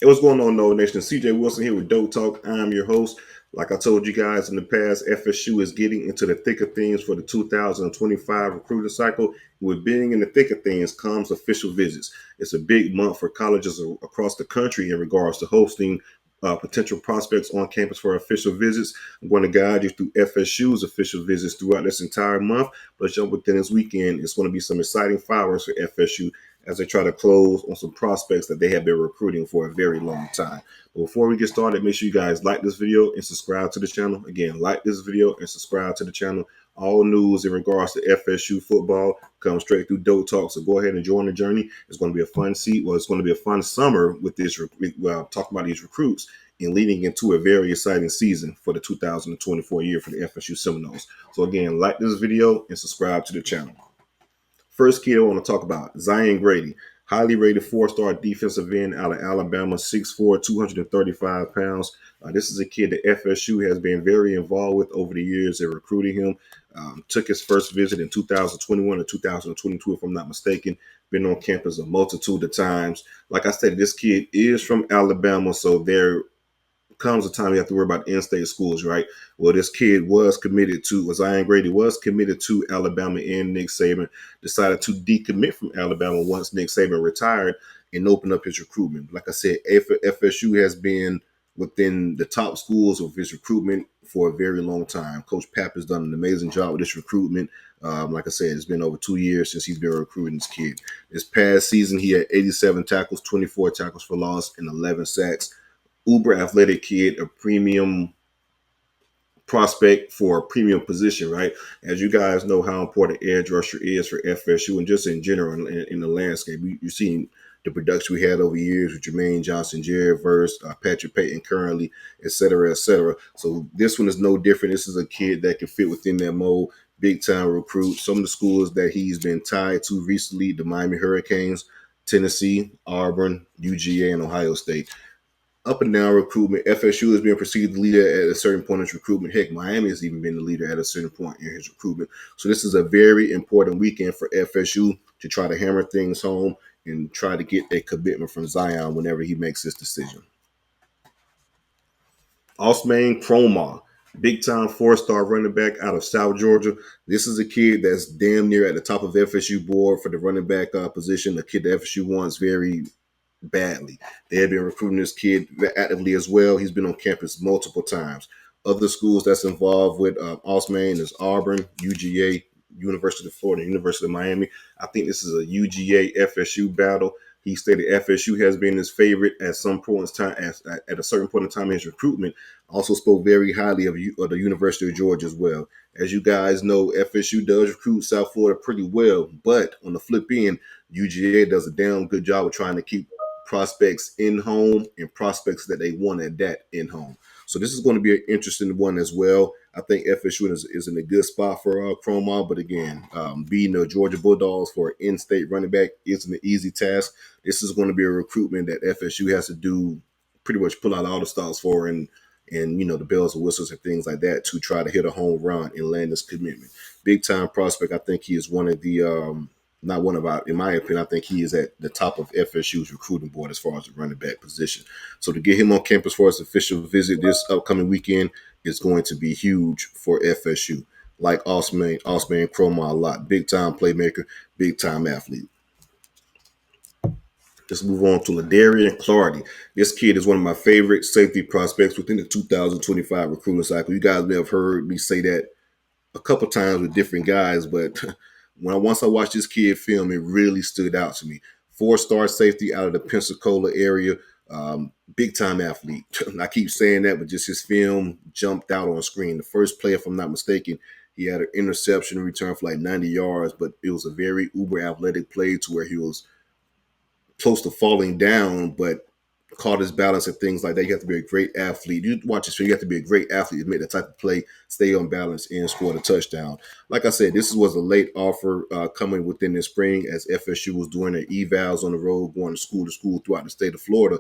Hey, what's going on, No Nation? CJ Wilson here with DoakTalk. I'm your host. Like I told you guys in the past, FSU is getting into the thick of things for the 2025 recruiting cycle. With being in the thick of things comes official visits. It's a big month for colleges across the country in regards to hosting potential prospects on campus for official visits. I'm going to guide you through FSU's official visits throughout this entire month. But jump within this weekend, it's going to be some exciting fireworks for FSU as they try to close on some prospects that they have been recruiting for a very long time. But before we get started, make sure you guys like this video and subscribe to the channel. Again, like this video and subscribe to the channel. All news in regards to FSU football comes straight through DoakTalk. So go ahead and join the journey. It's going to be a fun it's going to be a fun summer with this, talking about these recruits and leading into a very exciting season for the 2024 year for the FSU Seminoles. So again, like this video and subscribe to the channel. First kid I want to talk about, Zion Grady. Highly rated four-star defensive end out of Alabama, 6'4", 235 pounds. This is a kid that FSU has been very involved with over the years in recruiting him. Took his first visit in 2021 or 2022, if I'm not mistaken. Been on campus a multitude of times. Like I said, this kid is from Alabama, so there comes a time you have to worry about in-state schools, right? Well, this kid was committed to, Zion Grady was committed to Alabama, and Nick Saban decided to decommit from Alabama once Nick Saban retired and opened up his recruitment. Like I said, FSU has been within the top schools of his recruitment for a very long time. Coach Pap has done an amazing job with this recruitment. Like I said, it's been over 2 years since he's been recruiting this kid. This past season, he had 87 tackles, 24 tackles for loss, and 11 sacks. Uber athletic kid, a premium prospect for a premium position, right? As you guys know how important edge rusher is for FSU and just in general in the landscape. You've seen the production we had over years with Jermaine Johnson, Jared Verse, Patrick Payton currently, et cetera, et cetera. So this one is no different. This is a kid that can fit within that mold. Big time recruit. Some of the schools that he's been tied to recently, the Miami Hurricanes, Tennessee, Auburn, UGA, and Ohio State. Up and down recruitment. FSU has been perceived the leader at a certain point in its recruitment. Heck, Miami has even been the leader at a certain point in his recruitment. So this is a very important weekend for FSU to try to hammer things home and try to get a commitment from Zion whenever he makes his decision. OUSMANE KROMAH, big-time four-star running back out of South Georgia. This is a kid that's damn near at the top of FSU board for the running back position, a kid that FSU wants very badly. They have been recruiting this kid actively as well. He's been on campus multiple times. Other schools that's involved with OUSMANE is Auburn, UGA, University of Florida, University of Miami. I think this is a UGA FSU battle. He stated FSU has been his favorite at some point in time, at a certain point in time in his recruitment. Also spoke very highly of the University of Georgia as well. As you guys know, FSU does recruit South Florida pretty well, but on the flip end, UGA does a damn good job of trying to keep prospects in home and prospects that they want at that in home. So this is going to be an interesting one as well. I think FSU is in a good spot for KROMAH, but again, beating the Georgia Bulldogs for an in-state running back isn't an easy task. This is going to be a recruitment that FSU has to do, pretty much pull out all the stops for, and you know, the bells and whistles and things like that to try to hit a home run and land this commitment. Big time prospect. I think he is one of the not one of our, in my opinion, I think he is at the top of FSU's recruiting board as far as the running back position. So to get him on campus for his official visit this upcoming weekend is going to be huge for FSU. Like OUSMANE KROMAH a lot. Big time playmaker, big time athlete. Let's move on to LADARIAN CLARDY. This kid is one of my favorite safety prospects within the 2025 recruiting cycle. You guys may have heard me say that a couple times with different guys, but once I watched this kid film, it really stood out to me. Four-star safety out of the Pensacola area, big time athlete. I keep saying that, but just his film jumped out on screen. The first play, if I'm not mistaken, he had an interception in return for like 90 yards, but it was a very uber athletic play to where he was close to falling down, but caught his balance and things like that. You have to be a great athlete. You watch this film, you have to be a great athlete to make that type of play, stay on balance, and score the touchdown. Like I said, this was a late offer coming within the spring as FSU was doing their evals on the road, going to school throughout the state of Florida.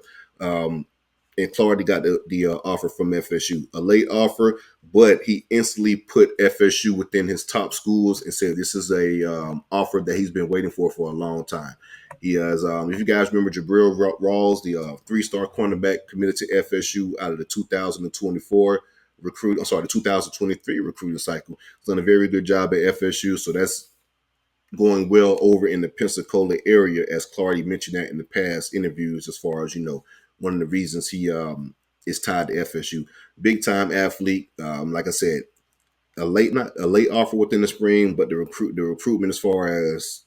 and Clardy got the offer from FSU, a late offer, but he instantly put FSU within his top schools and said this is a offer that he's been waiting for a long time. He has, if you guys remember, Jabril Rawls, the three-star cornerback committed to FSU out of the 2024 recruit. I'm sorry, the 2023 recruiting cycle. He's done a very good job at FSU, so that's going well over in the Pensacola area, as Clardy mentioned that in the past interviews, as far as, one of the reasons he is tied to FSU. Big time athlete. Like I said, a late offer within the spring, but the recruitment as far as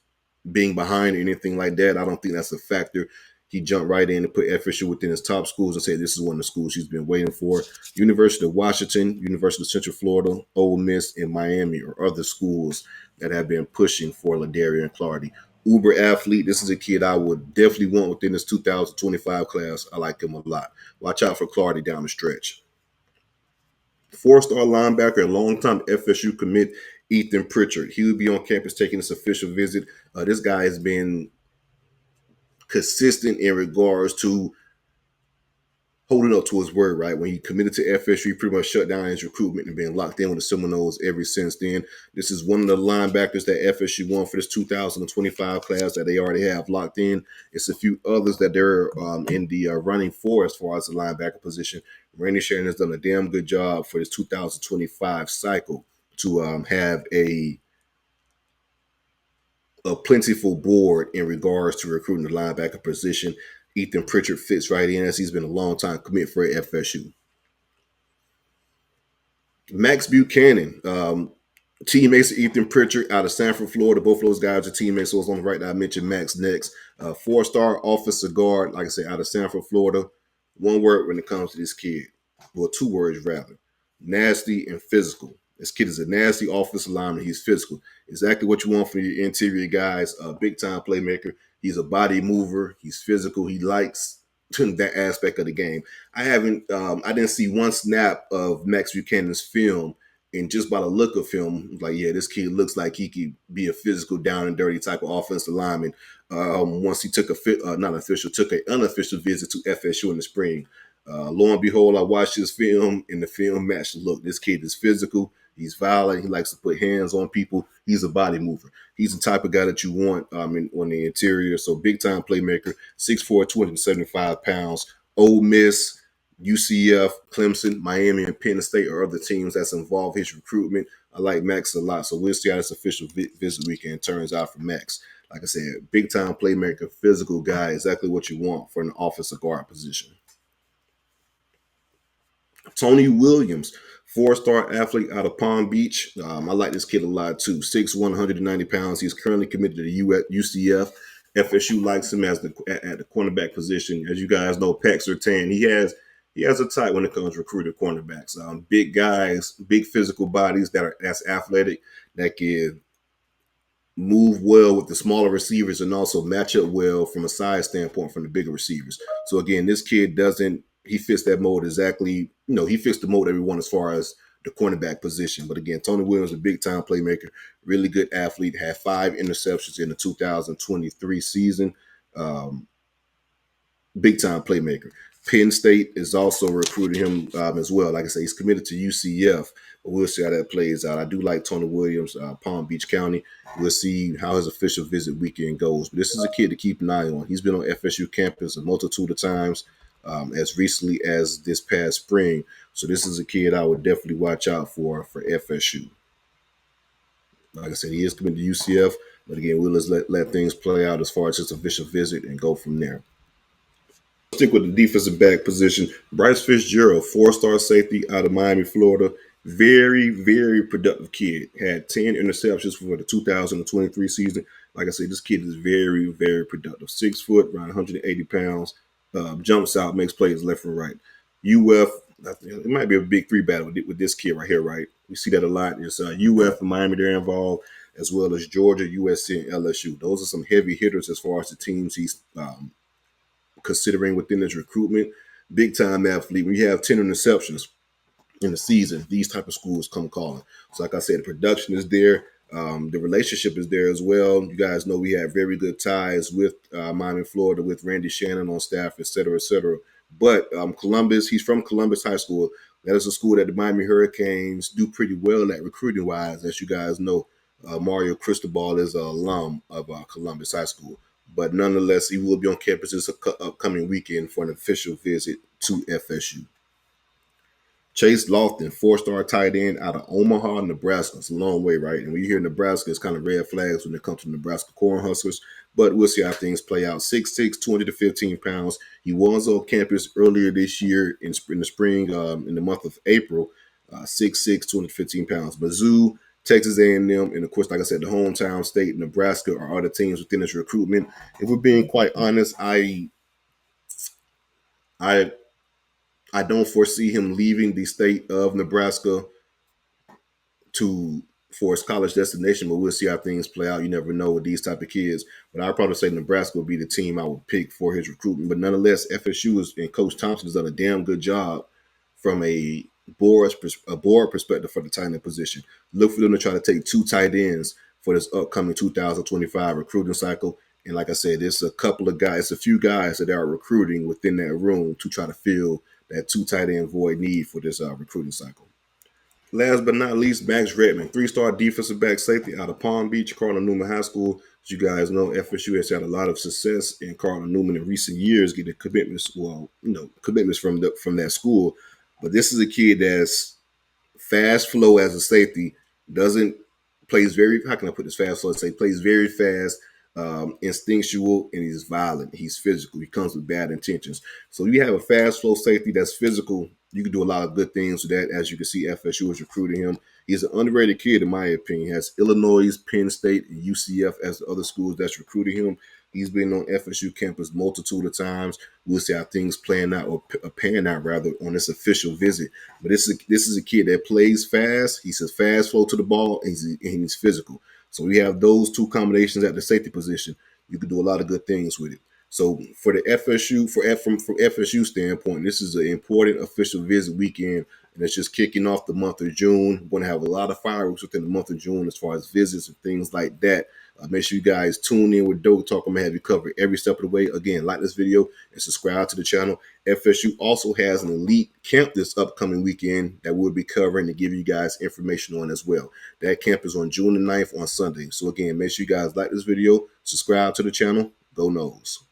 being behind or anything like that, I don't think that's a factor. He jumped right in and put FSU within his top schools and said this is one of the schools he's been waiting for. University of Washington, University of Central Florida, Ole Miss, and Miami are other schools that have been pushing for LADARIAN CLARDY. Uber athlete. This is a kid I would definitely want within this 2025 class. I like him a lot. Watch out for Clardy down the stretch. Four-star linebacker and longtime FSU commit Ethan Pritchard. He will be on campus taking his official visit. This guy has been consistent in regards to holding up to his word, right? When he committed to FSU, he pretty much shut down his recruitment and been locked in with the Seminoles ever since then. This is one of the linebackers that FSU won for this 2025 class that they already have locked in. It's a few others that they're in the running for as far as the linebacker position. Randy Shannon has done a damn good job for this 2025 cycle to have a plentiful board in regards to recruiting the linebacker position. Ethan Pritchard fits right in, as he's been a long time commit for FSU. Max Buchanan, teammates of Ethan Pritchard out of Sanford, Florida. Both of those guys are teammates. So it's on the right that I mentioned Max next. Four-star offensive guard, like I said, out of Sanford, Florida. One word when it comes to this kid. Well, two words rather. Nasty and physical. This kid is a nasty offensive lineman. He's physical. Exactly what you want from your interior guys. A big-time playmaker. He's a body mover. He's physical. He likes that aspect of the game. I didn't see one snap of Max Buchanan's film, and just by the look of film, like, yeah, this kid looks like he could be a physical, down and dirty type of offensive lineman. Once he took an unofficial visit to FSU in the spring. Lo and behold, I watched his film, and the film matched the look. This kid is physical. He's violent. He likes to put hands on people. He's a body mover. He's the type of guy that you want on the interior. So big-time playmaker, 6'4", 275 pounds. Ole Miss, UCF, Clemson, Miami, and Penn State are other teams that's involved in his recruitment. I like Max a lot. So we'll see how this official visit weekend turns out for Max. Like I said, big-time playmaker, physical guy, exactly what you want for an offensive guard position. Tony Williams, four-star athlete out of Palm Beach. I like this kid a lot too. 6'1", 190 pounds. He's currently committed to the UCF. FSU likes him as at the cornerback position. As you guys know, Pat Surtain, he has a type when it comes to recruiting cornerbacks. Big guys, big physical bodies that's athletic, that can move well with the smaller receivers and also match up well from a size standpoint from the bigger receivers. So again, this kid he fits that mold exactly. He fits the mold everyone as far as the cornerback position. But again, Tony Williams, a big-time playmaker, really good athlete, had 5 interceptions in the 2023 season. Big-time playmaker. Penn State is also recruiting him as well. Like I say, he's committed to UCF, but we'll see how that plays out. I do like Tony Williams, Palm Beach County. We'll see how his official visit weekend goes. But this is a kid to keep an eye on. He's been on FSU campus a multitude of times, as recently as this past spring. So this is a kid I would definitely watch out for FSU. Like I said, he is committed to UCF, but again, we'll just let things play out as far as his official visit and go from there. Stick with the defensive back position. BRYCE FITZGERALD, four-star safety out of Miami, Florida. Very, very productive kid. Had 10 interceptions for the 2023 season. Like I said, this kid is very, very productive. 6 foot, around 180 pounds. Jumps out, makes plays left and right. UF, it might be a big 3 battle with this kid right here, right? We see that a lot. It's UF and Miami, they're involved, as well as Georgia, USC, and LSU. Those are some heavy hitters as far as the teams he's considering within his recruitment. Big time athlete. When you have 10 interceptions in the season, these type of schools come calling. So like I said, the production is there. The relationship is there as well. You guys know we have very good ties with Miami, Florida, with Randy Shannon on staff, et cetera, et cetera. But Columbus, he's from Columbus High School. That is a school that the Miami Hurricanes do pretty well at recruiting wise. As you guys know, Mario Cristobal is an alum of Columbus High School. But nonetheless, he will be on campus this upcoming weekend for an official visit to FSU. Chase Lofton, four-star tight end out of Omaha, Nebraska. It's a long way, right? And when you hear Nebraska, it's kind of red flags when it comes to Nebraska Cornhuskers. But we'll see how things play out. 6'6", 215 pounds. He was on campus earlier this year in the spring, in the month of April. 6'6", 215 pounds. Mizzou, Texas A&M, and of course, like I said, the hometown state, Nebraska, are other teams within this recruitment. If we're being quite honest, I don't foresee him leaving the state of Nebraska for his college destination, but we'll see how things play out. You never know with these type of kids. But I'd probably say Nebraska would be the team I would pick for his recruitment. But nonetheless, FSU and Coach Thompson has done a damn good job from a board perspective for the tight end position. Look for them to try to take 2 tight ends for this upcoming 2025 recruiting cycle. And like I said, there's a few guys that are recruiting within that room to try to fill that 2 tight end void need for this recruiting cycle. Last but not least, Max Redmon, 3-star defensive back safety out of Palm Beach, Cardinal Newman High School. As you guys know, FSU has had a lot of success in Cardinal Newman in recent years, getting commitments from that school. But this is a kid that's fast flow as a safety, plays very, how can I put this, fast flow? Plays very fast, instinctual, and he's violent. He's physical. He comes with bad intentions. So you have a fast flow safety that's physical. You can do a lot of good things with that. As you can see, FSU is recruiting him. He's an underrated kid, in my opinion. He has Illinois, Penn State, and UCF as the other schools that's recruiting him. He's been on FSU campus multitude of times. We'll see how things pan out rather on this official visit. But this is a kid that plays fast. He's a fast flow to the ball, and he's physical. So we have those 2 combinations at the safety position. You can do a lot of good things with it. So for the FSU, from FSU standpoint, this is an important official visit weekend, and it's just kicking off the month of June. We're going to have a lot of fireworks within the month of June as far as visits and things like that. Make sure you guys tune in with DoakTalk. I'm going to have you covered every step of the way. Again, like this video and subscribe to the channel. FSU also has an elite camp this upcoming weekend that we'll be covering to give you guys information on as well. That camp is on June the 9th on Sunday. So again, make sure you guys like this video, subscribe to the channel. Go Noles.